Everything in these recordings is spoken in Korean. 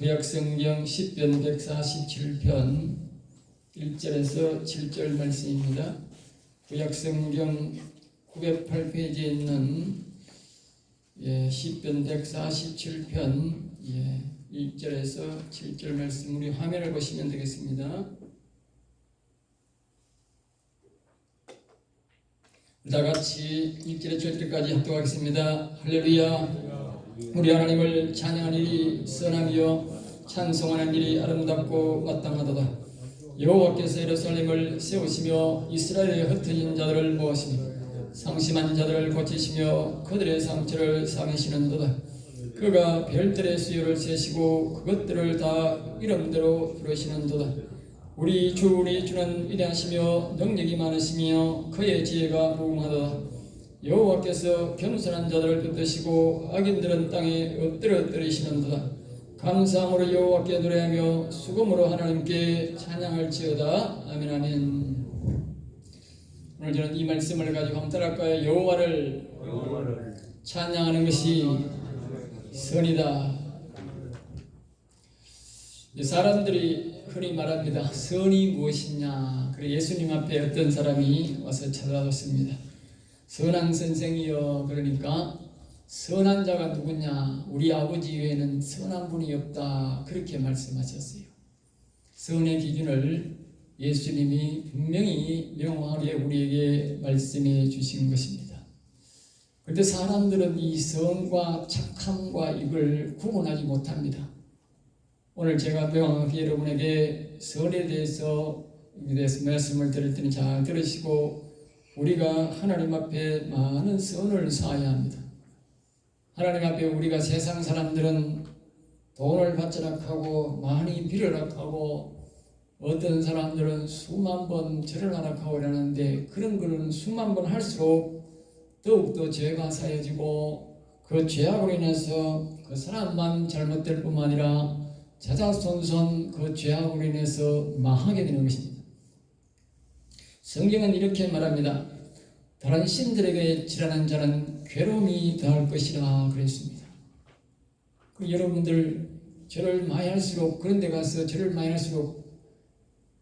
구약성경 10편 147편 1절에서 7절 말씀입니다. 구약성경 908페이지에 있는 10편 147편 1절에서 7절 말씀, 우리 화면을 보시면 되겠습니다. 다 같이 1절에 7절까지 합독하겠습니다. 할렐루야. 우리 하나님을 찬양하는 일이 선하며 찬송하는 일이 아름답고 마땅하도다. 여호와께서 예루살렘을 세우시며 이스라엘의 흩어진 자들을 모으시니 상심한 자들을 고치시며 그들의 상처를 상하시는도다. 그가 별들의 수요를 세시고 그것들을 다 이름대로 부르시는도다. 우리 주는 위대하시며 능력이 많으시며 그의 지혜가 무궁하도다. 여호와께서 겸손한 자들을 붙드시고 악인들은 땅에 엎드려뜨리시는도다. 감사함으로 여호와께 노래하며 수금으로 하나님께 찬양할지어다. 아멘. 아멘. 오늘 저는 이 말씀을 가지고 한번 따라할까요? 여호와를 찬양하는 것이 선이다. 사람들이 흔히 말합니다. 선이 무엇이냐. 그래 예수님 앞에 어떤 사람이 와서 찾아왔습니다. 선한 선생이여, 그러니까 선한 자가 누구냐? 우리 아버지 외에는 선한 분이 없다. 그렇게 말씀하셨어요. 선의 기준을 예수님이 분명히 명확하게 우리에게 말씀해 주신 것입니다. 그런데 사람들은 이 선과 착함과 이걸 구분하지 못합니다. 오늘 제가 명확하게 여러분에게 선에 대해서 말씀을 드릴 테니 잘 들으시고, 우리가 하나님 앞에 많은 선을 쌓아야 합니다. 하나님 앞에 우리가 세상 사람들은 돈을 바치락 하고 많이 빌어락 하고 어떤 사람들은 수만 번 절을 하락 하고 이러는데, 그런 거는 수만 번 할수록 더욱더 죄가 쌓여지고 그 죄악으로 인해서 그 사람만 잘못될 뿐만 아니라 자자손손 그 죄악으로 인해서 망하게 되는 것입니다. 성경은 이렇게 말합니다. 다른 신들에게 지랄하는 자는 괴로움이 더할 것이라 그랬습니다. 여러분들 절을 많이 할수록, 그런 데 가서 절을 많이 할수록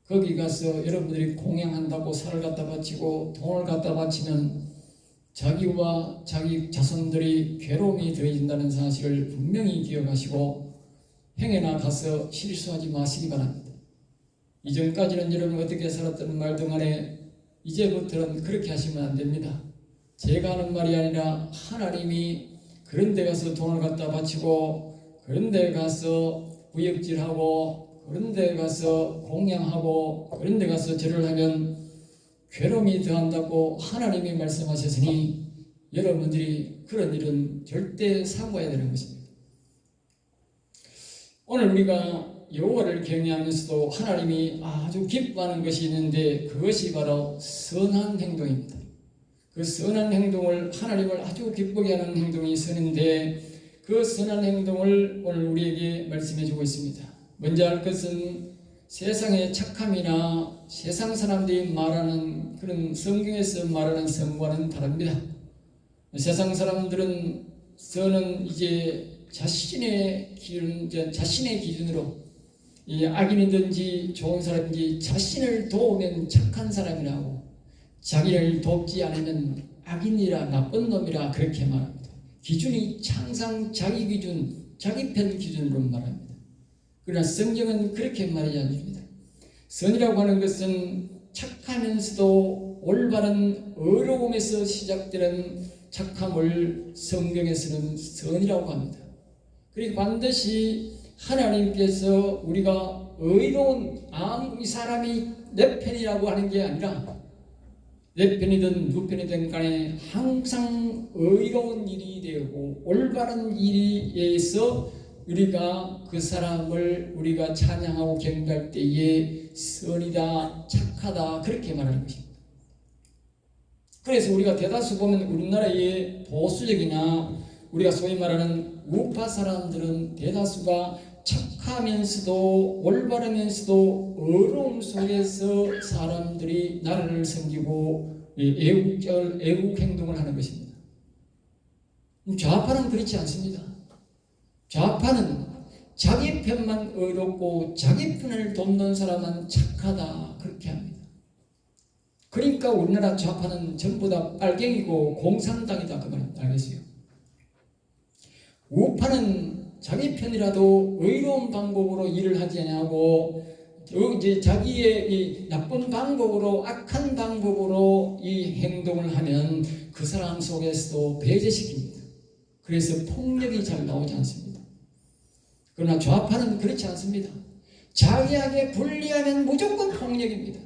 거기 가서 여러분들이 공양한다고 살을 갖다 바치고 돈을 갖다 바치면 자기와 자기 자손들이 괴로움이 더해진다는 사실을 분명히 기억하시고 행해나 가서 실수하지 마시기 바랍니다. 이전까지는 여러분 어떻게 살았던 말도 간에 이제부터는 그렇게 하시면 안 됩니다. 제가 하는 말이 아니라 하나님이 그런 데 가서 돈을 갖다 바치고 그런 데 가서 구역질하고 그런 데 가서 공양하고 그런 데 가서 절을 하면 괴로움이 더한다고 하나님이 말씀하셨으니 여러분들이 그런 일은 절대 사고해야 되는 것입니다. 오늘 우리가 여호와를 경외하면서도 하나님이 아주 기뻐하는 것이 있는데, 그것이 바로 선한 행동입니다. 그 선한 행동을, 하나님을 아주 기쁘게 하는 행동이 선인데, 그 선한 행동을 오늘 우리에게 말씀해 주고 있습니다. 먼저 할 것은 세상의 착함이나 세상 사람들이 말하는 그런 성경에서 말하는 선과는 다릅니다. 세상 사람들은 선은 이제 자신의 기준으로, 이 악인이든지 좋은 사람인지 자신을 도우면 착한 사람이라고, 자기를 돕지 않으면 악인이라 나쁜 놈이라 그렇게 말합니다. 기준이 항상 자기 기준, 자기 편 기준으로 말합니다. 그러나 성경은 그렇게 말하지 않습니다. 선이라고 하는 것은 착하면서도 올바른 의로움에서 시작되는 착함을 성경에서는 선이라고 합니다. 그리고 반드시 하나님께서 우리가 의로운, 이 사람이 내 편이라고 하는 게 아니라 내 편이든 누 편이든 간에 항상 의로운 일이 되고 올바른 일에 의해서 우리가 그 사람을 우리가 찬양하고 경배할 때에 선이다, 착하다, 그렇게 말하는 것입니다. 그래서 우리가 대다수 보면 우리나라의 보수적이나 우리가 소위 말하는 우파 사람들은 대다수가 착하면서도 올바르면서도 어려움 속에서 사람들이 나라를 섬기고 애국 행동을 하는 것입니다. 좌파는 그렇지 않습니다. 좌파는 자기 편만 의롭고 자기 편을 돕는 사람은 착하다 그렇게 합니다. 그러니까 우리나라 좌파는 전부 다 빨갱이고 공산당이다 그 말입니다. 알겠어요? 우파는 자기 편이라도 의로운 방법으로 일을 하지 않냐고 이제 자기의 이 나쁜 방법으로 악한 방법으로 이 행동을 하면 그 사람 속에서도 배제시킵니다. 그래서 폭력이 잘 나오지 않습니다. 그러나 좌파는 그렇지 않습니다. 자기에게 불리하면 무조건 폭력입니다.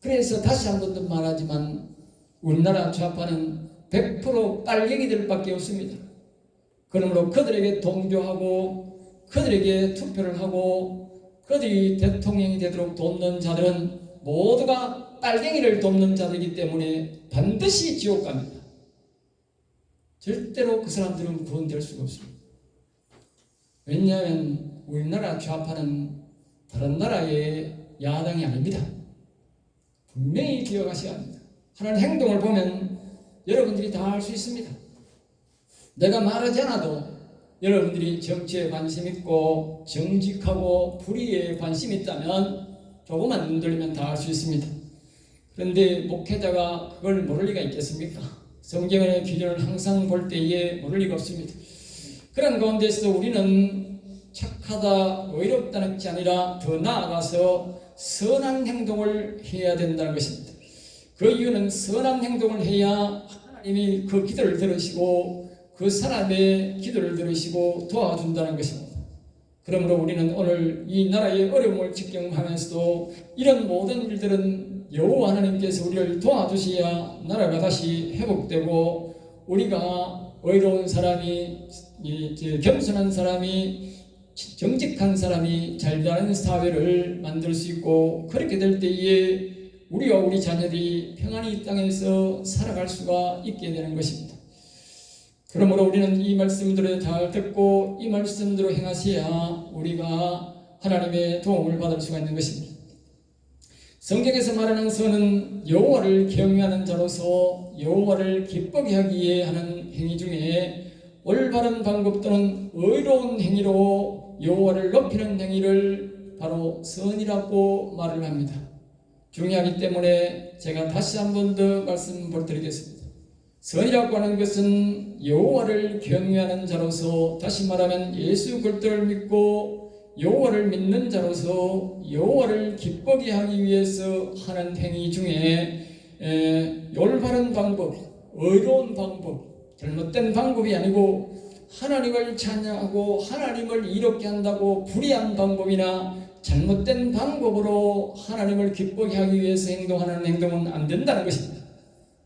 그래서 다시 한 번 더 말하지만 우리나라 좌파는 100% 빨갱이들밖에 없습니다. 그러므로 그들에게 동조하고 그들에게 투표를 하고 그들이 대통령이 되도록 돕는 자들은 모두가 빨갱이를 돕는 자들이기 때문에 반드시 지옥 갑니다. 절대로 그 사람들은 구원될 수가 없습니다. 왜냐하면 우리나라 좌파는 다른 나라의 야당이 아닙니다. 분명히 기억하셔야 합니다. 하는 행동을 보면 여러분들이 다 알 수 있습니다. 내가 말하지 않아도 여러분들이 정치에 관심 있고 정직하고 불의에 관심 있다면 조금만 눈 돌리면 다 알 수 있습니다. 그런데 목회자가 그걸 모를 리가 있겠습니까? 성경의 기준을 항상 볼 때에 모를 리가 없습니다. 그런 가운데서 우리는 착하다, 의롭다는 것이 아니라 더 나아가서 선한 행동을 해야 된다는 것입니다. 그 이유는 선한 행동을 해야 하나님이 그 기도를 들으시고 그 사람의 기도를 들으시고 도와준다는 것입니다. 그러므로 우리는 오늘 이 나라의 어려움을 직경하면서도 이런 모든 일들은 여호와 하나님께서 우리를 도와주셔야 나라가 다시 회복되고 우리가 의로운 사람이 겸손한 사람이 정직한 사람이 잘되는 사회를 만들 수 있고 그렇게 될 때에 우리와 우리 자녀들이 평안히 이 땅에서 살아갈 수가 있게 되는 것입니다. 그러므로 우리는 이 말씀들을 잘 듣고 이 말씀대로 행하셔야 우리가 하나님의 도움을 받을 수가 있는 것입니다. 성경에서 말하는 선은 여호와를 경외하는 자로서 여호와를 기쁘게 하기 위해 하는 행위 중에 올바른 방법 또는 의로운 행위로 여호와를 높이는 행위를 바로 선이라고 말을 합니다. 중요하기 때문에 제가 다시 한 번 더 말씀을 드리겠습니다. 선이라고 하는 것은 여호와를 경외하는 자로서 다시 말하면 예수 그리스도를 믿고 여호와를 믿는 자로서 여호와를 기쁘게 하기 위해서 하는 행위 중에 올바른 방법, 의로운 방법, 잘못된 방법이 아니고 하나님을 찬양하고 하나님을 이롭게 한다고 불의한 방법이나 잘못된 방법으로 하나님을 기쁘게 하기 위해서 행동하는 행동은 안 된다는 것입니다.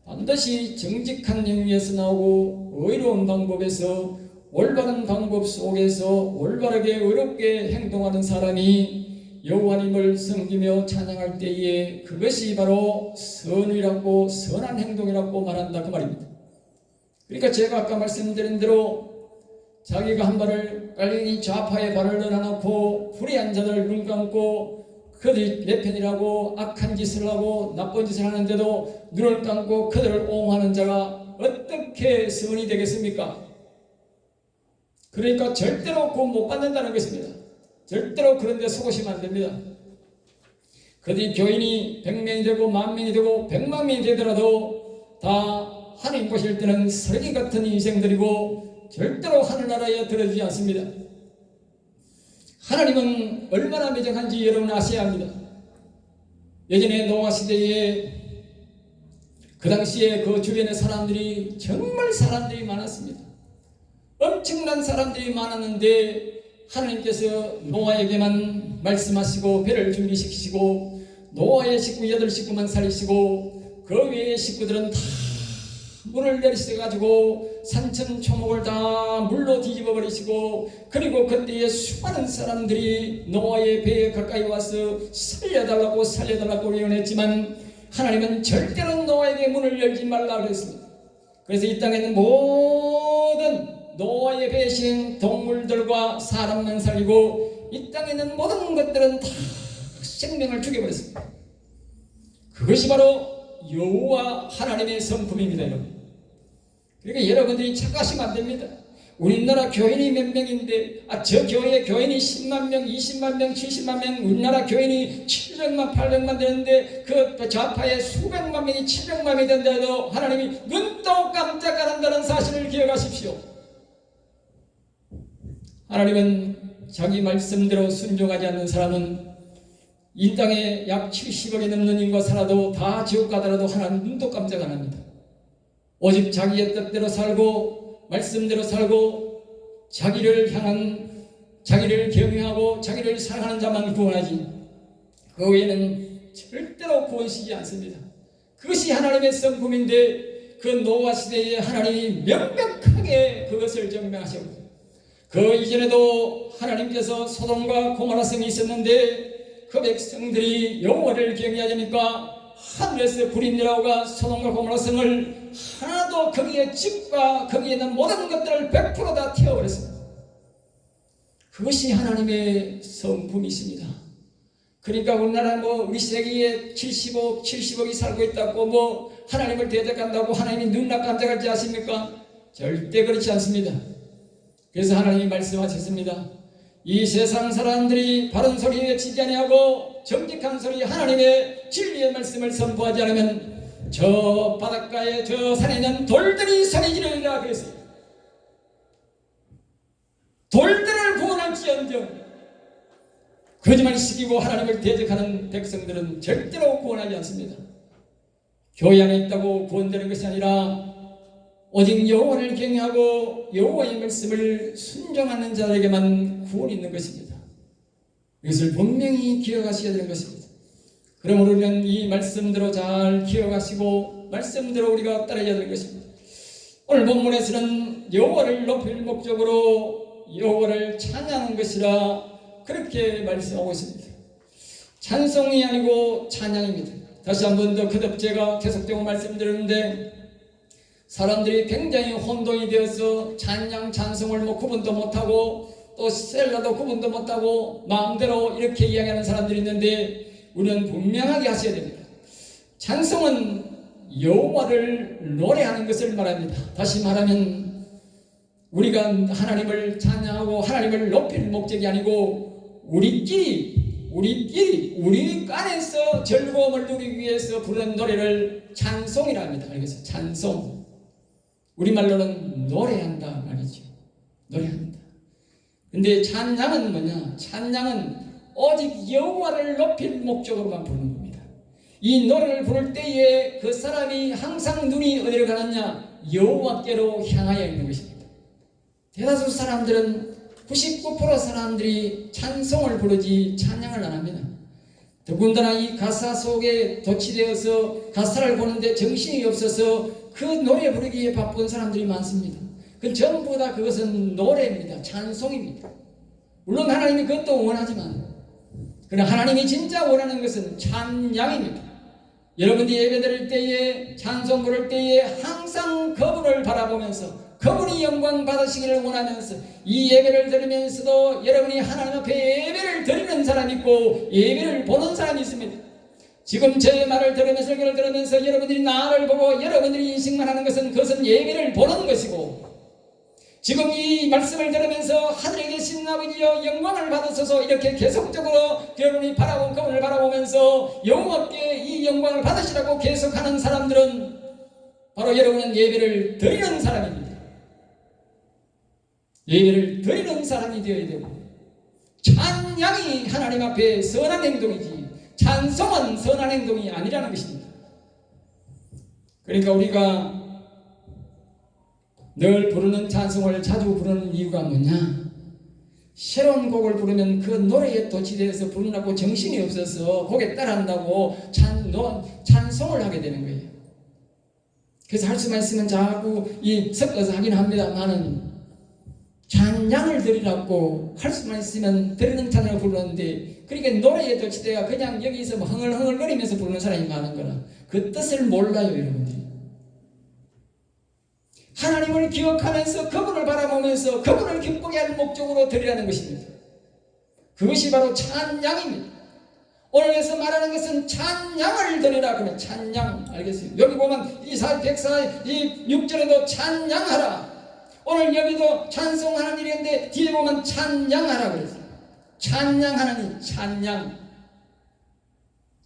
반드시 정직한 행위에서 나오고 의로운 방법에서 올바른 방법 속에서 올바르게 의롭게 행동하는 사람이 여호와님을 섬기며 찬양할 때에 그것이 바로 선이라고 선한 행동이라고 말한다 그 말입니다. 그러니까 제가 아까 말씀드린 대로 자기가 한 발을 빨리 좌파의 발을 넣어놓고 불의한 자들을 눈 감고 그들이 내 편이라고 악한 짓을 하고 나쁜 짓을 하는데도 눈을 감고 그들을 옹호하는 자가 어떻게 선이 되겠습니까? 그러니까 절대로 구원 못 받는다는 것입니다. 절대로 그런 데 속으시면 안 됩니다. 그들이 교인이 100명이 되고 10,000명이 되고 100,000명이 되더라도 다 하나님 보실 때는 쓰레기 같은 인생들이고 절대로 하늘나라에 들어주지 않습니다. 하나님은 얼마나 매정한지 여러분 아셔야 합니다. 예전에 노아 시대에 그 당시에 그 주변의 사람들이 정말 사람들이 많았습니다. 엄청난 사람들이 많았는데 하나님께서 노아에게만 말씀하시고 배를 준비시키시고 노아의 식구 8식구만 살리시고 그 외의 식구들은 다 물을 내리셔가지고 산천초목을 다 물로 뒤집어 버리시고 그리고 그때에 수많은 사람들이 노아의 배에 가까이 와서 살려달라고 요청했지만 하나님은 절대로 노아에게 문을 열지 말라 그랬습니다. 그래서 이 땅에 있는 모든 노아의 배에 실린 동물들과 사람만 살리고 이 땅에 있는 모든 것들은 다 생명을 죽여버렸습니다. 그것이 바로 여호와 하나님의 성품입니다. 여러분. 그러니까 여러분들이 착각하시면 안 됩니다. 우리나라 교인이 몇 명인데 저 교회 교인이 10만 명, 20만 명, 70만 명, 우리나라 교인이 700만, 800만 되는데 그 좌파의 수백만 명이 700만이 된다해도 하나님이 눈도 깜짝 안 한다는 사실을 기억하십시오. 하나님은 자기 말씀대로 순종하지 않는 사람은 이 땅에 약 70억이 넘는 인구가 살아도 다 지옥 가더라도 하나님 눈도 깜짝 안 합니다. 오직 자기의 뜻대로 살고 말씀대로 살고 자기를 향한 자기를 경외하고 자기를 사랑하는 자만 구원하지 그 외에는 절대로 구원시키지 않습니다. 그것이 하나님의 성품인데 그 노아 시대에 하나님이 명백하게 그것을 증명하셨고 그 이전에도 하나님께서 소돔과 고모라 성이 있었는데 그 백성들이 여호와를 경외하니까 하늘에서 불이 내려오가 소돔과 고모라 성을 하나도 거기에 집과 거기에 있는 모든 것들을 100% 다 태워버렸습니다. 그것이 하나님의 성품이십니다. 그러니까 우리나라 우리 세계에 70억이 살고 있다고 하나님을 대적한다고 하나님이 눈나 깜짝할지 아십니까? 절대 그렇지 않습니다. 그래서 하나님이 말씀하셨습니다. 이 세상 사람들이 바른 소리 외치지 아니하고 정직한 소리 하나님의 진리의 말씀을 선포하지 않으면 저 바닷가에 저 산에 있는 돌들이 소리 지르리라 그랬어요. 돌들을 구원할지언정 거짓말 시키고 하나님을 대적하는 백성들은 절대로 구원하지 않습니다. 교회 안에 있다고 구원되는 것이 아니라 오직 여호와를 경외하고 여호와의 말씀을 순종하는 자에게만 구원이 있는 것입니다. 이것을 분명히 기억하셔야 되는 것입니다. 그러므로 우리는 이 말씀대로 잘 기억하시고 말씀대로 우리가 따라야 되는 것입니다. 오늘 본문에서는 여호와를 높일 목적으로 여호와를 찬양하는 것이라 그렇게 말씀하고 있습니다. 찬송이 아니고 찬양입니다. 다시 한 번 더 거듭 제가 계속되고 말씀드렸는데 사람들이 굉장히 혼동이 되어서 찬양 찬송을 구분도 못하고 또 셀라도 구분도 못하고 마음대로 이렇게 이야기하는 사람들이 있는데 우리는 분명하게 하셔야 됩니다. 찬송은 여호와를 노래하는 것을 말합니다. 다시 말하면 우리가 하나님을 찬양하고 하나님을 높일 목적이 아니고 우리끼리 우리 안에서 즐거움을 누리기 위해서 부르는 노래를 찬송이라 합니다. 알겠어요? 찬송. 우리말로는 노래한다 말이죠. 노래한다. 근데 찬양은 뭐냐? 찬양은 오직 여호와를 높일 목적으로만 부르는 겁니다. 이 노래를 부를 때에 그 사람이 항상 눈이 어디로 가느냐? 여호와께로 향하여 있는 것입니다. 대다수 사람들은 99% 사람들이 찬송을 부르지 찬양을 안 합니다. 더군다나 이 가사 속에 도취되어서 가사를 보는데 정신이 없어서 그 노래 부르기에 바쁜 사람들이 많습니다. 그 전부 다 그것은 노래입니다. 찬송입니다. 물론 하나님이 그것도 원하지만 그러나 하나님이 진짜 원하는 것은 찬양입니다. 여러분들이 예배 드릴 때에 찬송 부를 때에 항상 그분을 바라보면서 그분이 영광 받으시기를 원하면서 이 예배를 드리면서도 여러분이 하나님 앞에 예배를 드리는 사람이 있고 예배를 보는 사람이 있습니다. 지금 제 말을 들으면서 설교를 들으면서 여러분들이 나를 보고 여러분들이 인식만 하는 것은 그것은 예배를 보는 것이고 지금 이 말씀을 들으면서 하늘에 계신 아버지여 영광을 받으소서 이렇게 계속적으로 여러분이 바라본 그분을 바라보면서 여호와께 이 영광을 받으시라고 계속하는 사람들은 바로 여러분은 예배를 드리는 사람입니다. 예배를 드리는 사람이 되어야 되고 찬양이 하나님 앞에 선한 행동이지 찬송은 선한 행동이 아니라는 것입니다. 그러니까 우리가 늘 부르는 찬송을 자주 부르는 이유가 뭐냐? 새로운 곡을 부르면 그 노래에 도취되어서 부르라고 정신이 없어서 곡에 따라한다고 찬송을 하게 되는 거예요. 그래서 할 수만 있으면 자꾸 섞어서 하긴 합니다만은 찬양을 드리라고 할 수만 있으면 드리는 찬양을 부르는데 그러니까 노래에 도취되어 그냥 여기서 흥얼흥얼거리면서 부르는 사람이 많은 거라 그 뜻을 몰라요 여러분들이. 하나님을 기억하면서 그분을 바라보면서 그분을 기쁘게 하는 목적으로 드리라는 것입니다. 그것이 바로 찬양입니다. 오늘에서 말하는 것은 찬양을 드리라 그러면 찬양 알겠어요? 여기 보면 이사 104 6절에도 찬양하라. 오늘 여기도 찬송하는 일인데 뒤에 보면 찬양하라고 그랬어요. 찬양하는 일, 찬양.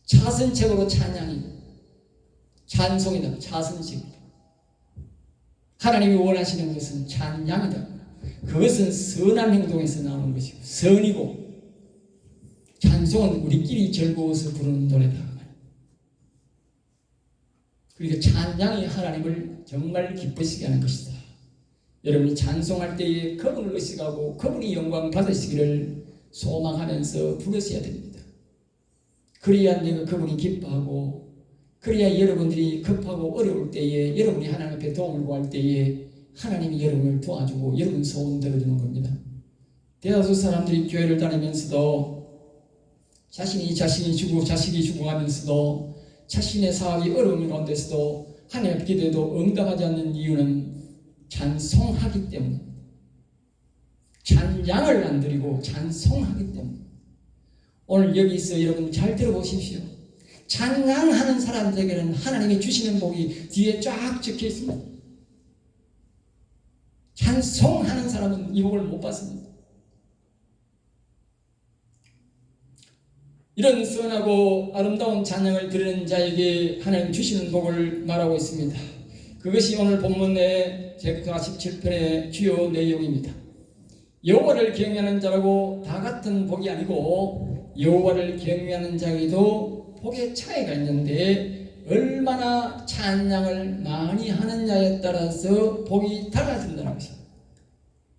자선책으로 찬양이, 찬송이다. 자선책. 하나님이 원하시는 것은 찬양이다. 그것은 선한 행동에서 나오는 것이고 선이고, 찬송은 우리끼리 즐거워서 부르는 노래다. 그러니까 찬양이 하나님을 정말 기쁘시게 하는 것이다. 여러분이 찬송할 때에 그분을 의식하고 그분이 영광 받으시기를 소망하면서 부르셔야 됩니다. 그래야 내가 그분이 기뻐하고, 그래야 여러분들이 급하고 어려울 때에, 여러분이 하나님 앞에 도움을 구할 때에 하나님이 여러분을 도와주고 여러분 소원 들어주는 겁니다. 대다수 사람들이 교회를 다니면서도 자신이 자식이 죽어가면서도 자신의 사업이 어려운 가운데서도 하나님 앞에 기도해도 응답하지 않는 이유는 찬송하기 때문입니다. 찬양을 안 드리고 찬송하기 때문입니다. 오늘 여기서 여러분 잘 들어보십시오. 찬양하는 사람들에게는 하나님이 주시는 복이 뒤에 쫙 적혀 있습니다. 찬송하는 사람은 이 복을 못 받습니다. 이런 선하고 아름다운 찬양을 드리는 자에게 하나님 주시는 복을 말하고 있습니다. 그것이 오늘 본문의 147편의 주요 내용입니다. 여호와를 경외하는 자라고 다 같은 복이 아니고 여호와를 경외하는 자에게도 복의 차이가 있는데 얼마나 찬양을 많이 하느냐에 따라서 복이 달라진다는 것입니다.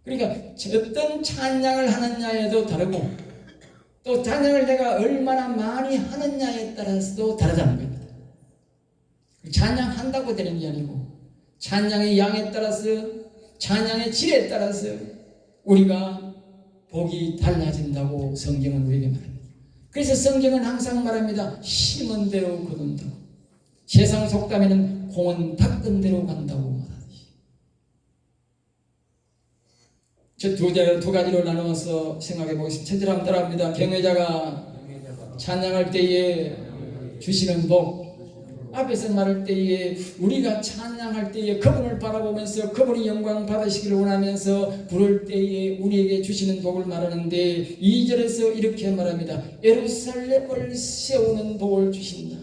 그러니까 어떤 찬양을 하느냐에도 다르고 또 찬양을 내가 얼마나 많이 하느냐에 따라서도 다르다는 겁니다. 찬양한다고 되는 게 아니고 찬양의 양에 따라서 찬양의 질에 따라서 우리가 복이 달라진다고 성경은 우리에게 말합니다. 그래서 성경은 항상 말합니다. 심은 대로 거둔다고. 세상 속담에는 공은 닦은 대로 간다고 말하듯이. 저 두 가지로 나누어서 생각해 보겠습니다. 첫째로 한번 따라합니다. 경외자가 찬양할 때에 주시는 복. 앞에서 말할 때에 우리가 찬양할 때에 그분을 바라보면서 그분이 영광 받으시기를 원하면서 부를 때에 우리에게 주시는 복을 말하는데 2절에서 이렇게 말합니다. 예루살렘을 세우는 복을 주신다.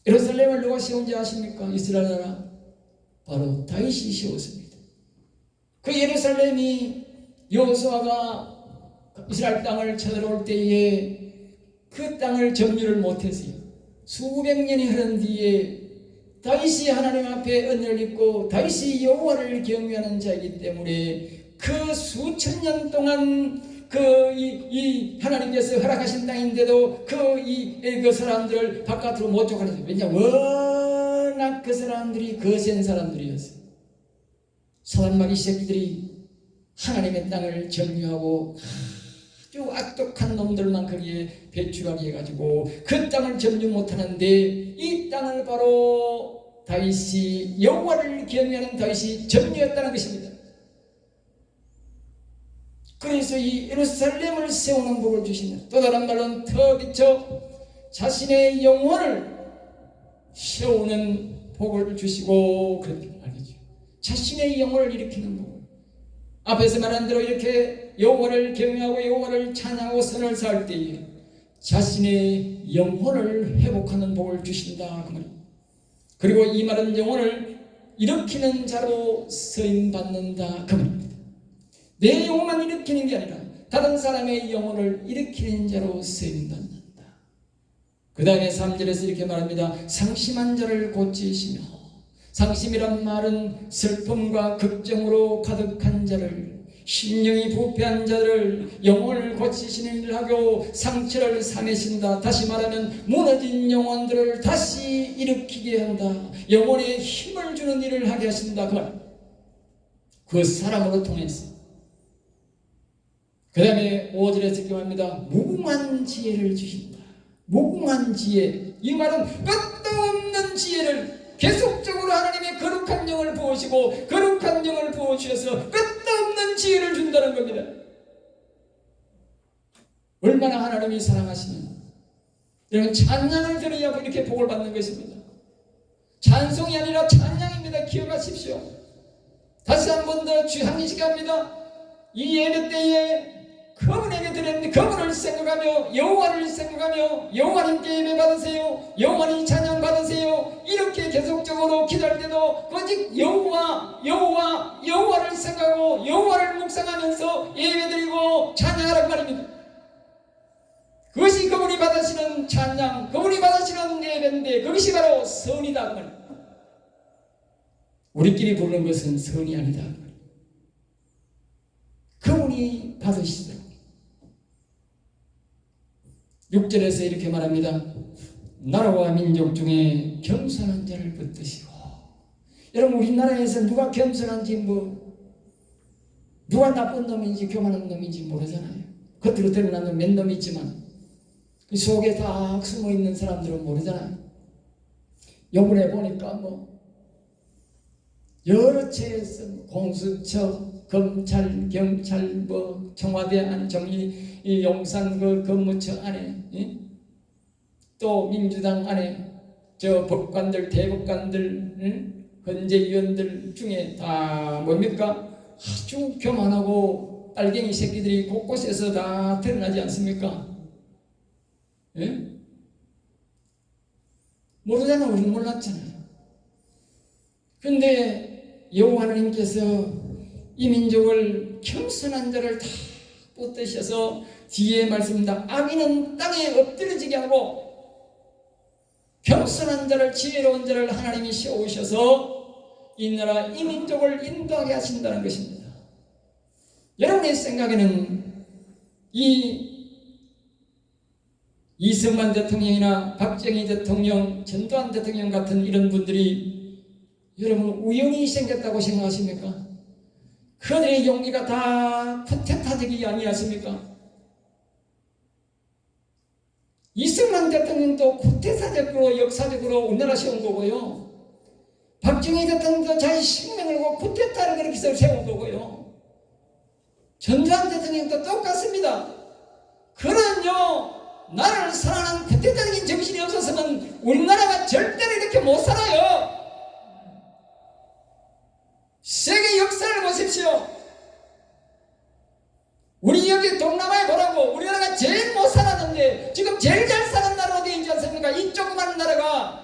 예루살렘을 누가 세운지 아십니까? 이스라엘 나라 바로 다윗이 세웠습니다. 그 예루살렘이 여호수아가 이스라엘 땅을 쳐들어올 때에 그 땅을 점유를 못했어요. 수백 년이 흐른 뒤에 다윗이 하나님 앞에 은혜를 입고 다윗이 여호와를 경외하는 자이기 때문에 그 수천 년 동안 이 하나님께서 허락하신 땅인데도 그 사람들을 바깥으로 못 쫓아냈어요. 왜냐 워낙 그 사람들이 거센 사람들이었어요. 사단마귀 새끼들이 하나님의 땅을 점유하고 아주 악독한 놈들만 거기에 배출하게 해가지고 그 땅을 점유 못하는데 이 땅을 바로 다윗이 여호와를 경외하는 다윗이 점유했다는 것입니다. 그래서 이 예루살렘을 세우는 복을 주신다. 또 다른 말로는 더 비춰 자신의 영혼을 세우는 복을 주시고 그렇게 말이죠. 자신의 영혼을 일으키는 복. 앞에서 말한 대로 이렇게 여호와를 경외하고 여호와를 찬양하고 선을 쌓을 때에 자신의 영혼을 회복하는 복을 주신다 그 말입니다. 그리고 이 말은 영혼을 일으키는 자로 쓰임받는다 그 말입니다. 내 영혼만 일으키는 게 아니라 다른 사람의 영혼을 일으키는 자로 쓰임받는다. 그 다음에 3절에서 이렇게 말합니다. 상심한 자를 고치시며, 상심이란 말은 슬픔과 걱정으로 가득한 자를, 심령이 부패한 자를 영혼을 고치시는 일을 하고 상처를 사매신다. 다시 말하면 무너진 영혼들을 다시 일으키게 한다. 영혼에 힘을 주는 일을 하게 하신다 그 말. 그 사람으로 통해서. 그 다음에 5절에서 이렇게 말합니다. 무궁한 지혜를 주신다. 무궁한 지혜. 이 말은 끝도 없는 지혜를 계속적으로 하나님의 거룩한 영을 부으시고 거룩한 영을 부어주셔서 끝도 없는 지혜를 준다는 겁니다. 얼마나 하나님이 사랑하시는, 여러분 찬양을 드려야 이렇게 복을 받는 것입니다. 찬송이 아니라 찬양입니다. 기억하십시오. 다시 한 번 더 주항의식 합니다. 이 예배 때에 그분에게 드렸는데 그분을 생각하며 여호와를 생각하며 여호와님께 예배 받으세요, 여호와님 찬양 받으세요, 이렇게 계속적으로 기도할 때도 오직 여호와를 생각하고 여호와를 묵상하면서 예배드리고 찬양하라고 말입니다. 그것이 그분이 받으시는 찬양, 그분이 받으시는 예배인데 그것이 바로 선이다 그 말입니다. 우리끼리 부르는 것은 선이 아니다 그 말입니다. 그분이 받으시죠. 6절에서 이렇게 말합니다. 나라와 민족 중에 겸손한 자를 붙드시고. 여러분, 우리나라에서 누가 겸손한지 누가 나쁜 놈인지 교만한 놈인지 모르잖아요. 겉으로 드러나는 몇 놈이 있지만 그 속에 다 숨어있는 사람들은 모르잖아요. 요번에 보니까 여러 체에서 공수처, 검찰, 경찰, 청와대 안에 이 용산 근무처 안에, 또 민주당 안에 저 법관들, 대법관들, 헌재위원들 중에 다 뭡니까? 아주 교만하고 빨갱이 새끼들이 곳곳에서 다 드러나지 않습니까? 예? 모르잖아. 우리는 몰랐잖아요. 근데 여호와 하나님께서 이 민족을 겸손한 자를 다 붙드셔서 뒤에 말씀입니다. 악인은 땅에 엎드러지게 하고 겸손한 자를, 지혜로운 자를 하나님이 세우셔서 이 나라, 이 민족을 인도하게 하신다는 것입니다. 여러분의 생각에는 이승만 대통령이나 박정희 대통령, 전두환 대통령 같은 이런 분들이 여러분 우연히 생겼다고 생각하십니까? 그들의 용기가 다 쿠데타적이 아니었습니까? 이승만 대통령도 쿠데타적으로 역사적으로 우리나라 세운 거고요. 박정희 대통령도 자기 생명을 걸고 쿠데타를 그렇게 해서 세운 거고요. 전두환 대통령도 똑같습니다. 그런요, 나라를 사랑하는 쿠데타적인 정신이 없었으면 우리나라가 절대로 이렇게 못 살아요. 세계 역사를 보십시오. 우리 여기 동남아에 보라고. 우리나라가 제일 못 살았는데 지금 제일 잘 사는 나라 어디에 있지 않습니까? 이 조그만 나라가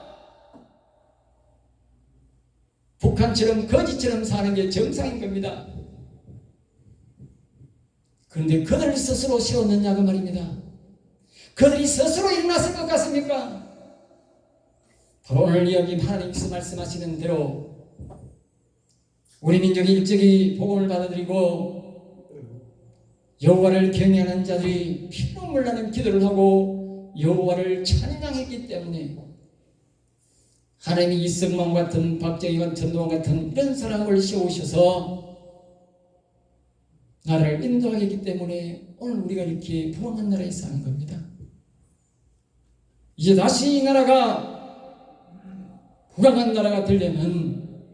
북한처럼 거지처럼 사는 게 정상인 겁니다. 그런데 그들을 스스로 세웠느냐 그 말입니다. 그들이 스스로 일어났을 것 같습니까? 바로 오늘 여기 하나님께서 말씀하시는 대로 우리 민족이 일찍이 복음을 받아들이고 여호와를 경외하는 자들이 피눈물 나는 기도를 하고 여호와를 찬양했기 때문에 하나님이 이승만 같은, 박정희 같은, 전두환 같은 이런 사람을 세우셔서 나라를 인도하기 때문에 오늘 우리가 이렇게 부강한 나라에 사는 겁니다. 이제 다시 이 나라가 부강한 나라가 되려면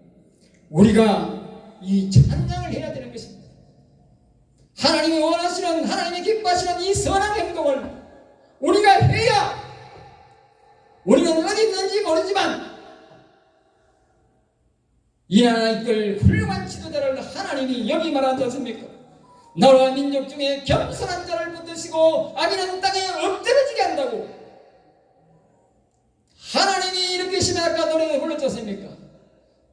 우리가 이 찬양을 해야 되는 것입니다. 하나님이 원하시는, 하나님이 기뻐하시는 이 선한 행동을 우리가 해야 우리는 어디 있는지 모르지만 이 나라 이끌 훌륭한 지도자를 하나님이 여기 말하지 않습니까? 나라와 민족 중에 겸손한 자를 붙드시고 악인은 땅에 엎드러지게 한다고 하나님이 이렇게 시면 아까 노래에 불렀지 않습니까?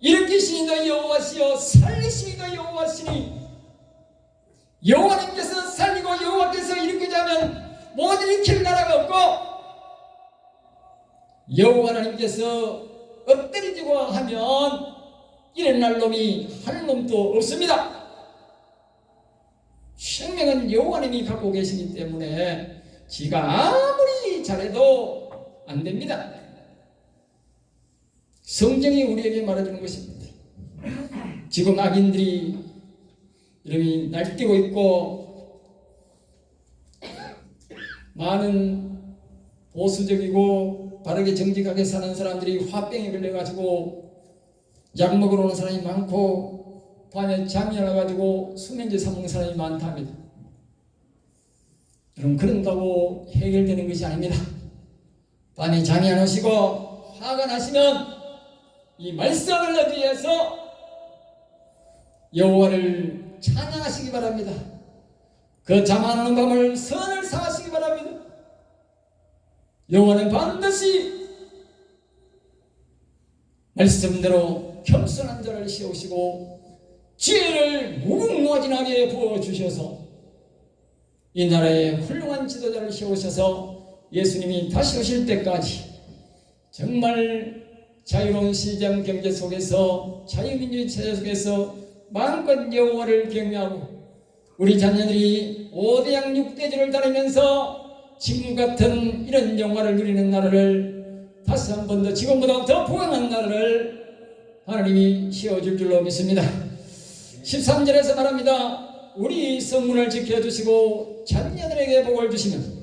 일으키시니도 여호와시요 살리시니도 여호와시니 여호와님께서 살리고 여호와께서 일으키자면 못 일으킬 나라가 없고 여호와 하나님께서 엎드리지고 하면 일어날 놈이 할 놈도 없습니다. 생명은 여호와님이 갖고 계시기 때문에 지가 아무리 잘해도 안 됩니다. 성경이 우리에게 말해주는 것입니다. 지금 악인들이 이름이 날뛰고 있고 많은 보수적이고 바르게 정직하게 사는 사람들이 화병에 걸려가지고 약 먹으러 오는 사람이 많고 밤에 잠이 안 와가지고 수면제 사 먹는 사람이 많답니다. 여러분, 그런다고 해결되는 것이 아닙니다. 밤에 잠이 안 오시고 화가 나시면 이 말씀을 의지해서 여호와를 찬양하시기 바랍니다. 그 잠 안 오는 밤을 선을 사하시기 바랍니다. 여호와는 반드시 말씀대로 겸손한 자를 세우시고 지혜를 무궁무진하게 부어주셔서 이 나라의 훌륭한 지도자를 세우셔서 예수님이 다시 오실 때까지 정말 자유로운 시장 경제 속에서 자유민주주의 체제 속에서 마음껏 여호와를 경외하고 우리 자녀들이 5대양 6대주를 다니면서 지금 같은 이런 영화를 누리는 나라를 다시 한 번 더 지금보다 더 부강한 나라를 하나님이 세워줄 줄로 믿습니다. 13절에서 말합니다. 우리 성문을 지켜주시고 자녀들에게 복을 주시면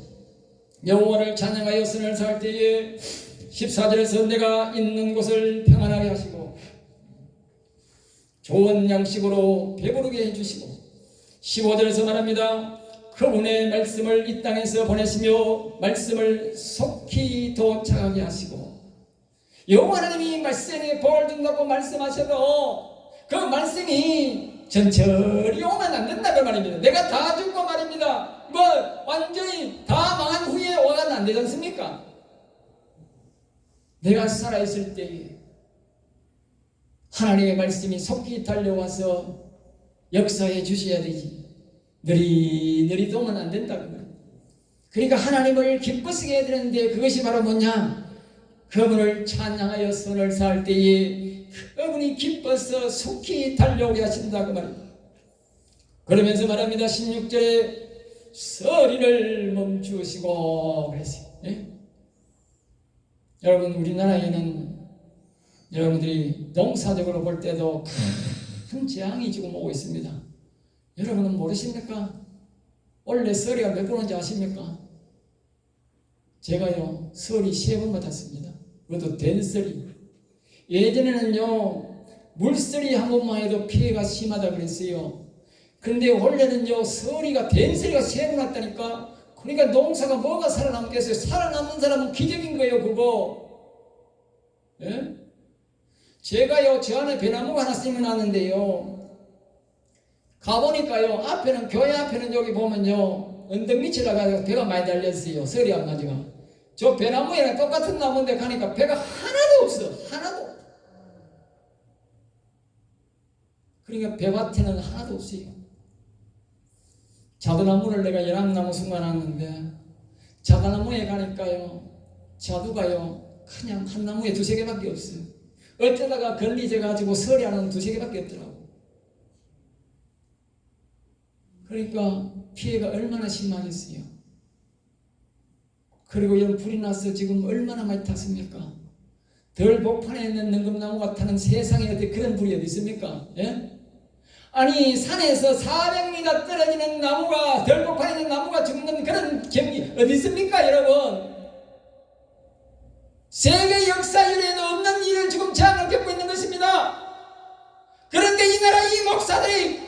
여호와를 찬양하여 선을 살 때에 14절에서 내가 있는 곳을 평안하게 하시고 좋은 양식으로 배부르게 해주시고 15절에서 말합니다. 그분의 말씀을 이 땅에서 보내시며 말씀을 속히 도착하게 하시고 여호와 하나님이 말씀에 복을 준다고 말씀하셔도 그 말씀이 전철이 오면 안 된다고 말입니다. 내가 다 죽고 말입니다. 뭐 완전히 다 망한 후에 와가면 안 되지 않습니까? 내가 살아있을 때에 하나님의 말씀이 속히 달려와서 역사해 주셔야 되지. 느리느리 도면 안 된다고 말입니다. 그러니까 하나님을 기쁘시게 해야 되는데 그것이 바로 뭐냐? 그분을 찬양하여 선을 살 때에 그분이 기뻐서 속히 달려오게 하신다고 말입니다. 그러면서 말합니다. 16절에 서리를 멈추시고 그랬어요. 예? 여러분 우리나라에는 여러분들이 농사적으로 볼 때도 큰 재앙이 지금 오고 있습니다. 여러분은 모르십니까? 원래 서리가 몇 번 온지 아십니까? 제가요 서리 3번 맡았습니다. 그것도 된서리. 예전에는요 물서리 한 번만 해도 피해가 심하다 그랬어요. 근데 원래는요 서리가 된서리가 3번 왔다니까. 그러니까 농사가 뭐가 살아남겠어요? 살아남는 사람은 기적인 거예요 그거. 예? 제가요 저 안에 배나무가 하나 심어놨는데요 가보니까요 앞에는 교회 앞에는 여기 보면요 언덕 밑이라 가지고 배가 많이 달렸어요. 서리 한 가지가. 저 배나무에랑 똑같은 나무인데 가니까 배가 하나도 없어. 하나도. 그러니까 배밭에는 하나도 없어요. 자두나무를 내가 11나무 숨겨놨는데 자두나무에 가니까요 자두가요 그냥 한 나무에 2-3개밖에 없어요. 어쩌다가 걸리져가지고 서리하는 2-3개밖에 없더라고. 그러니까 피해가 얼마나 심하겠어요. 그리고 이런 불이 나서 지금 얼마나 많이 탔습니까? 덜 복판에 있는 능금나무가 타는 세상에 어디 그런 불이 어디 있습니까? 예? 아니 산에서 400m 떨어지는 나무가 덜 복판에 있는 나무가 죽는 그런 경기 어디 있습니까 여러분? 세계 역사 이래에도 없는 일을 지금 재앙을 겪고 있는 것입니다. 그런데 이 나라 이 목사들이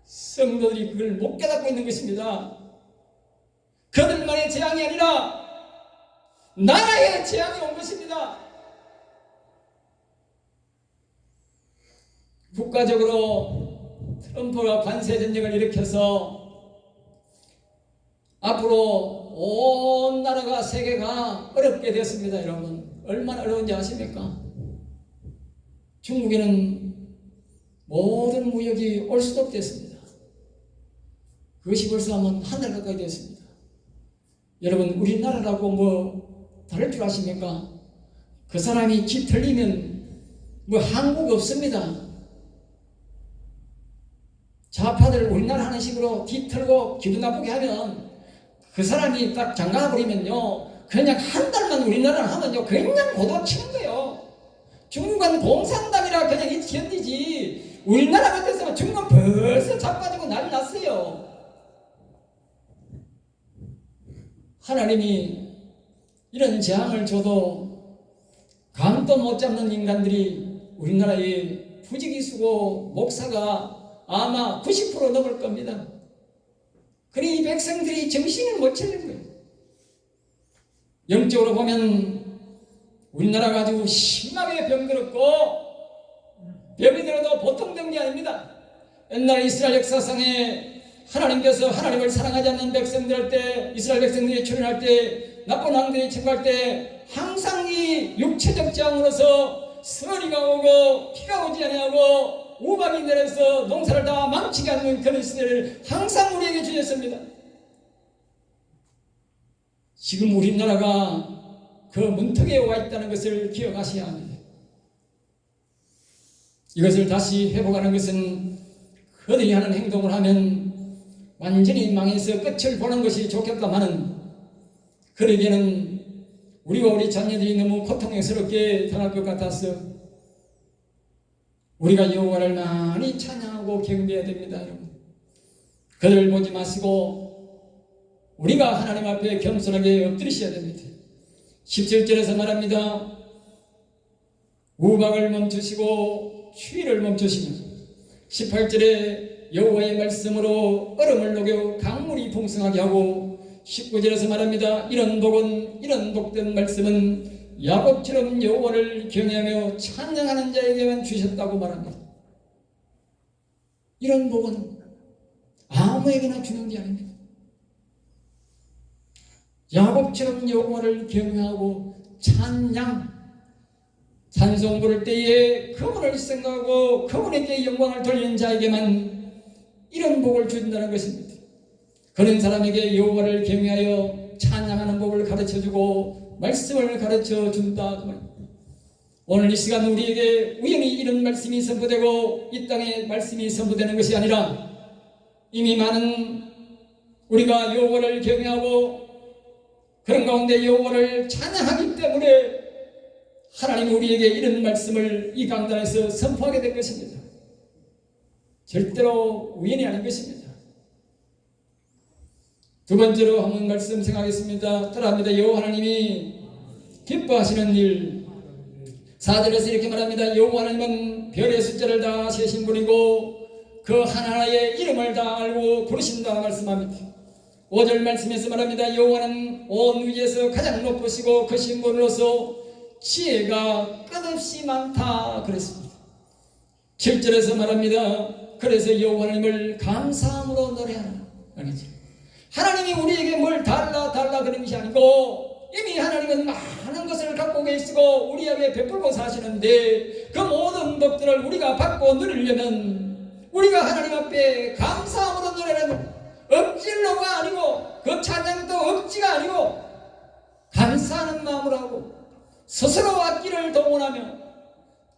성도들이 그걸 못 깨닫고 있는 것입니다. 그들만의 재앙이 아니라 나라의 재앙이 온 것입니다. 국가적으로 트럼프가 관세 전쟁을 일으켜서 앞으로 온 나라가 세계가 어렵게 되었습니다. 여러분 얼마나 어려운지 아십니까? 중국에는 모든 무역이 올 수도 됐습니다. 그것이 벌써 하면 한 달 가까이 되었습니다. 여러분 우리나라라고 뭐 다를 줄 아십니까? 그 사람이 기 틀리면 뭐 한국 없습니다. 좌파들 우리나라 하는 식으로 뒤 틀고 기분 나쁘게 하면 그 사람이 딱 장가버리면요 그냥 한 달만 우리나라를 하면요 그냥 고도 치는 거예요. 중국은 공산당이라 그냥 견디지 우리나라 같았으면 중국은 벌써 자빠지고 난리 났어요. 하나님이 이런 재앙을 줘도 감도 못 잡는 인간들이 우리나라에 부지기수고 목사가 아마 90% 넘을 겁니다. 그러니 이 백성들이 정신을 못 차리는 거예요. 영적으로 보면 우리나라 가지고 심하게 병들었고 뱀이 들어도 보통 된 게 아닙니다. 옛날 이스라엘 역사상에 하나님께서 하나님을 사랑하지 않는 백성들 할 때, 이스라엘 백성들이 출현할 때, 나쁜 왕들이 침공할 때 항상 이 육체적 재앙으로서 서리가 오고 피가 오지 아니하고 우박이 내려서 농사를 다 망치게 하는 그런 시대를 항상 우리에게 주셨습니다. 지금 우리나라가 그 문턱에 와 있다는 것을 기억하셔야 합니다. 이것을 다시 회복하는 것은 그들이 하는 행동을 하면 완전히 망해서 끝을 보는 것이 좋겠다마는 그러기에는 우리와 우리 자녀들이 너무 고통스럽게 당할 것 같아서 우리가 여호와를 많이 찬양하고 경배해야 됩니다. 여러분, 그들을 보지 마시고 우리가 하나님 앞에 겸손하게 엎드리셔야 됩니다. 17절에서 말합니다. 우박을 멈추시고 추위를 멈추시며 18절에 여호와의 말씀으로 얼음을 녹여 강물이 풍성하게 하고 19절에서 말합니다. 이런 복된 말씀은 야곱처럼 여호와를 경외하며 찬양하는 자에게만 주셨다고 말합니다. 이런 복은 아무에게나 주는 게 아닙니다. 야곱처럼 여호와를 경외하고 찬송 부를 때에 그분을 생각하고 그분에게 영광을 돌리는 자에게만 이런 복을 준다는 것입니다. 그런 사람에게 여호와를 경외하여 찬양하는 법을 가르쳐주고 말씀을 가르쳐준다. 오늘 이 시간 우리에게 우연히 이런 말씀이 선포되고 이 땅에 말씀이 선포되는 것이 아니라 이미 많은 우리가 여호와를 경외하고 그런 가운데 여호와를 찬양하기 때문에 하나님이 우리에게 이런 말씀을 이 강단에서 선포하게 된 것입니다. 절대로 우연이 아닌 것입니다. 두 번째로 한번 말씀 생각하겠습니다. 따라합니다. 여호와 하나님이 기뻐하시는 일. 4절에서 이렇게 말합니다. 여호와 하나님은 별의 숫자를 다 세신 분이고 그 하나하나의 이름을 다 알고 부르신다 말씀합니다. 5절 말씀에서 말합니다. 여호와는 온 위에서 가장 높으시고 크신 분으로서 지혜가 끝없이 많다 그랬습니다. 7절에서 말합니다. 그래서 여호와 하나님을 감사함으로 노래하라. 아니죠. 하나님이 우리에게 뭘 달라 그런 것이 아니고 이미 하나님은 많은 것을 갖고 계시고 우리에게 베풀고 사시는데 그 모든 것들을 우리가 받고 누리려면 우리가 하나님 앞에 감사함으로 노래하는 억질로가 아니고 그 찬양도 억지가 아니고 감사하는 마음으로 하고 스스로 악기를 동원하며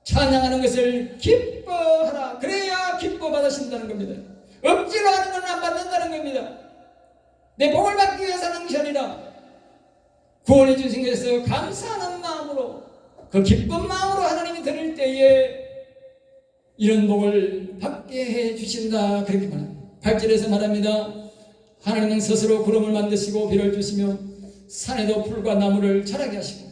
찬양하는 것을 기뻐하라. 그래야 기뻐 받으신다는 겁니다. 억지로 하는 건 안 받는다는 겁니다. 내 복을 받기 위해서 하는 것이 아니라 구원해 주신 것에서 감사하는 마음으로 그 기쁜 마음으로 하나님이 드릴 때에 이런 복을 받게 해 주신다 그렇게 말합니다. 8절에서 말합니다. 하나님은 스스로 구름을 만드시고 비를 주시며 산에도 풀과 나무를 자라게 하시고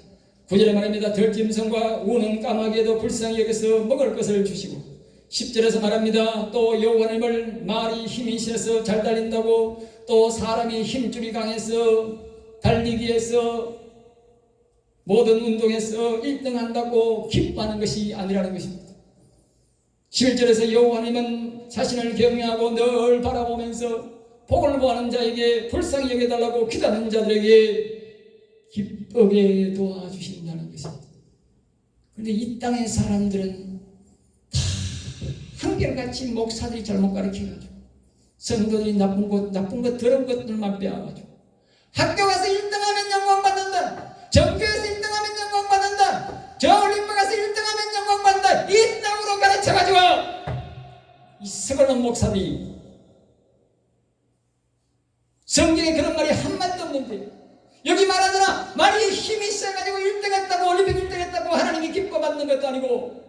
9절에 말합니다. 들짐승과 우는 까마귀에도 불쌍히 여겨서 먹을 것을 주시고 10절에서 말합니다. 또 여호와 하나님을 말이 힘이 세서 잘 달린다고 또 사람이 힘줄이 강해서 달리기에서 모든 운동에서 1등한다고 기뻐하는 것이 아니라는 것입니다. 11절에서 여호와 하나님은 자신을 경외하고 늘 바라보면서 복을 구하는 자에게 불쌍히 여겨달라고 기도하는 자들에게 기쁘게 도와주신다는 것입니다. 그런데 이 땅의 사람들은 다 한결같이 목사들이 잘못 가르쳐가지고 성도들이 나쁜 것 더러운 것들만 빼앗아가지고 학교 가서 1등하면 영광 받는다. 전교에서 1등하면 영광 받는다. 저 올림픽 가서 1등하면 영광 받는다. 이 땅으로 가르쳐가지고 이 서글픈 목사들이 성경에 그런 말이 한마디도 없는데 여기 말하잖아. 말이 힘이 세가지고 1등했다고 올림픽 1등했다고 하나님이 기뻐 받는 것도 아니고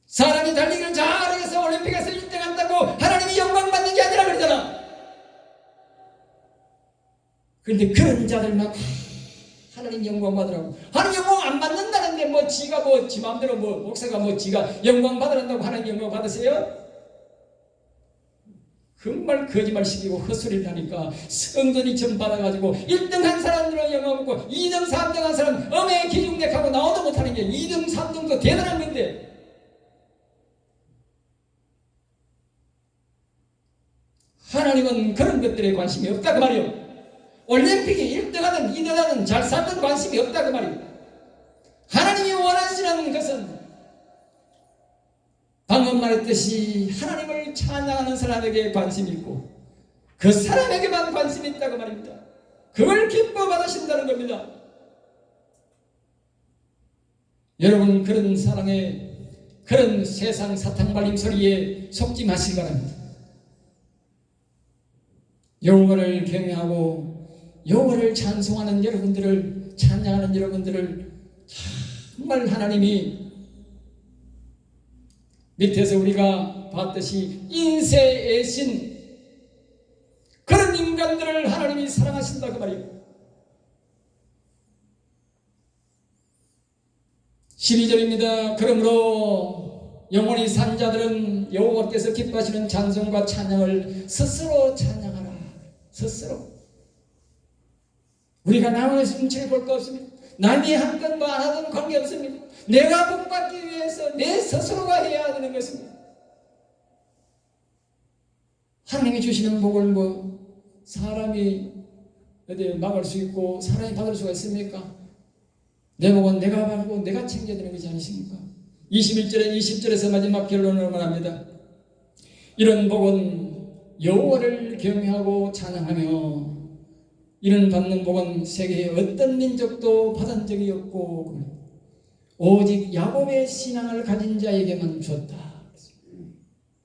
사람이 달리기를 잘해서 올림픽에서 1등한다고 하나님이 영광 받는 게 아니라 그러잖아. 그런데 그런 자들만 하나님 영광 받으라고. 하나님 영광 안 받는다는데 뭐 지가 뭐 지 마음대로 뭐 목사가 뭐 지가 영광 받으란다고 하나님 영광 받으세요? 정말 거짓말식이고 헛소리를 하니까 성도들이 전 받아가지고 1등한 사람들은 영광 받고 2등 3등 한 사람 엄에 기중력하고 나오도 못하는 게 2등 3등도 대단한 건데 하나님은 그런 것들에 관심이 없다 그 말이요. 올림픽이 1등하든 2등하든 잘 살든 관심이 없다 그 말이요. 하나님이 원하시는 것은 방금 말했듯이 하나님을 찬양하는 사람에게 관심이 있고 그 사람에게만 관심이 있다고 말입니다. 그걸 기뻐 받으신다는 겁니다. 여러분, 그런 사랑에, 그런 세상 사탕 발림 소리에 속지 마시기 바랍니다. 여호와를 경외하고 여호와를 찬송하는 여러분들을, 찬양하는 여러분들을 정말 하나님이 밑에서 우리가 봤듯이 인세의 신, 그런 인간들을 하나님이 사랑하신다 그 말이에요. 12절입니다. 그러므로 영원히 산 자들은 여호와께서 기뻐하시는 찬송과 찬양을 스스로 찬양하라. 스스로. 우리가 남의 눈치를 볼 거 없습니다. 남이 한 건 뭐 안 하든 관계없습니다. 내가 복받기 위해서 내 스스로가 해야 되는 것입니다. 하나님이 주시는 복을 뭐 사람이 어디 막을 수 있고 사람이 받을 수가 있습니까? 내 복은 내가 받고 내가 챙겨야 되는 것이 아니십니까? 21절에 20절에서 마지막 결론을 말합니다. 이런 복은 여호와를 경외하고 찬양하며 이런 받는 복은 세계의 어떤 민족도 받은 적이 없고 오직 야곱의 신앙을 가진 자에게만 줬다.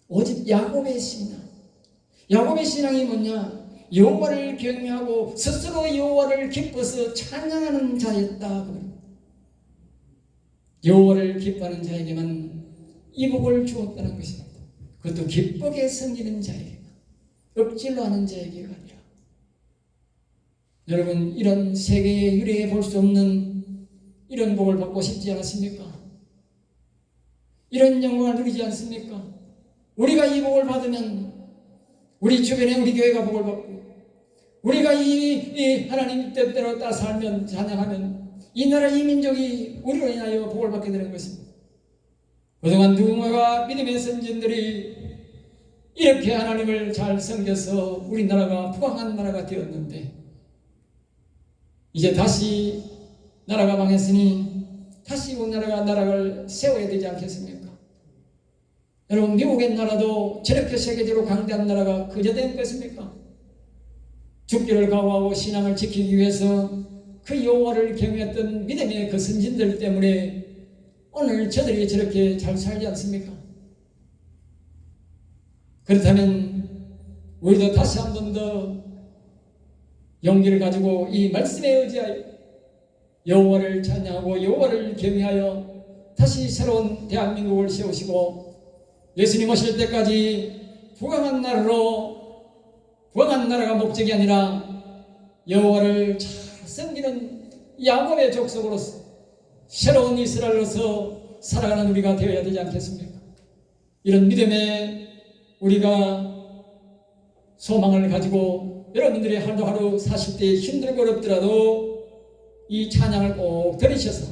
오직 야곱의 신앙. 야곱의 신앙이 뭐냐? 여호와를 경외하고 스스로 여호와를 기뻐서 찬양하는 자였다. 여호와를 기뻐하는 자에게만 이 복을 주었다는 것입니다. 그것도 기쁘게 섬기는 자에게만, 억지로 하는 자에게가 아니라. 여러분, 이런 세계에 유래해 볼 수 없는 이런 복을 받고 싶지 않습니까? 이런 영광을 누리지 않습니까? 우리가 이 복을 받으면 우리 주변에 우리 교회가 복을 받고 우리가 이 하나님 뜻대로 따라 살면, 찬양하면 이 나라 이 민족이 우리로 인하여 복을 받게 되는 것입니다. 그동안 누군가가 믿음의 선진들이 이렇게 하나님을 잘 섬겨서 우리나라가 부강한 나라가 되었는데 이제 다시 나라가 망했으니 다시 우리나라가 나라를 세워야 되지 않겠습니까? 여러분, 미국의 나라도 저렇게 세계적으로 강대한 나라가 그저 된 것입니까? 죽기를 각오하고 신앙을 지키기 위해서 그 여호와를 경외했던 믿음의 그 선진들 때문에 오늘 저들이 저렇게 잘 살지 않습니까? 그렇다면 우리도 다시 한 번 더 용기를 가지고 이 말씀에 의지하여 여호와를 찬양하고 여호와를 경외하여 다시 새로운 대한민국을 세우시고 예수님 오실 때까지 부강한 나라로, 부강한 나라가 목적이 아니라 여호와를 잘 섬기는 야곱의 족속으로서 새로운 이스라엘로서 살아가는 우리가 되어야 되지 않겠습니까? 이런 믿음에 우리가 소망을 가지고 여러분들이 하루하루 사실 때 힘들고 어렵더라도 이 찬양을 꼭 들으셔서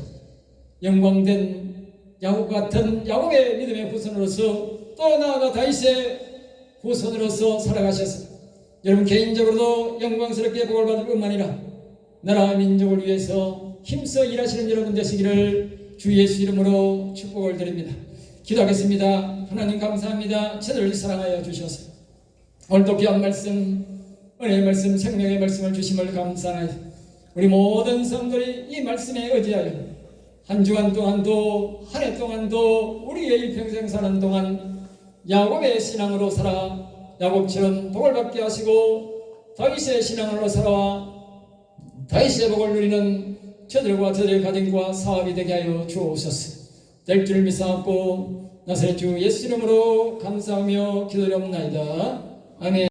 영광된 야곱 같은 야곱의 믿음의 후손으로서 또 나아가 다윗의 후손으로서 살아가셔서 여러분 개인적으로도 영광스럽게 복을 받을 뿐만 아니라 나라 민족을 위해서 힘써 일하시는 여러분 되시기를 주 예수 이름으로 축복을 드립니다. 기도하겠습니다. 하나님 감사합니다. 저들을 사랑하여 주셔서 오늘도 귀한 말씀, 은혜의 말씀, 생명의 말씀을 주심을 감사하여 우리 모든 성도들이 이 말씀에 의지하여 한 주간 동안도 한 해 동안도 우리의 일평생 사는 동안 야곱의 신앙으로 살아 야곱처럼 복을 받게 하시고 다윗의 신앙으로 살아와 다윗의 복을 누리는 저들과 저들의 가정과 사업이 되게 하여 주옵소서. 될 줄 믿사옵고 나사렛 주 예수 이름으로 감사하며 기도드리옵나이다. 아멘.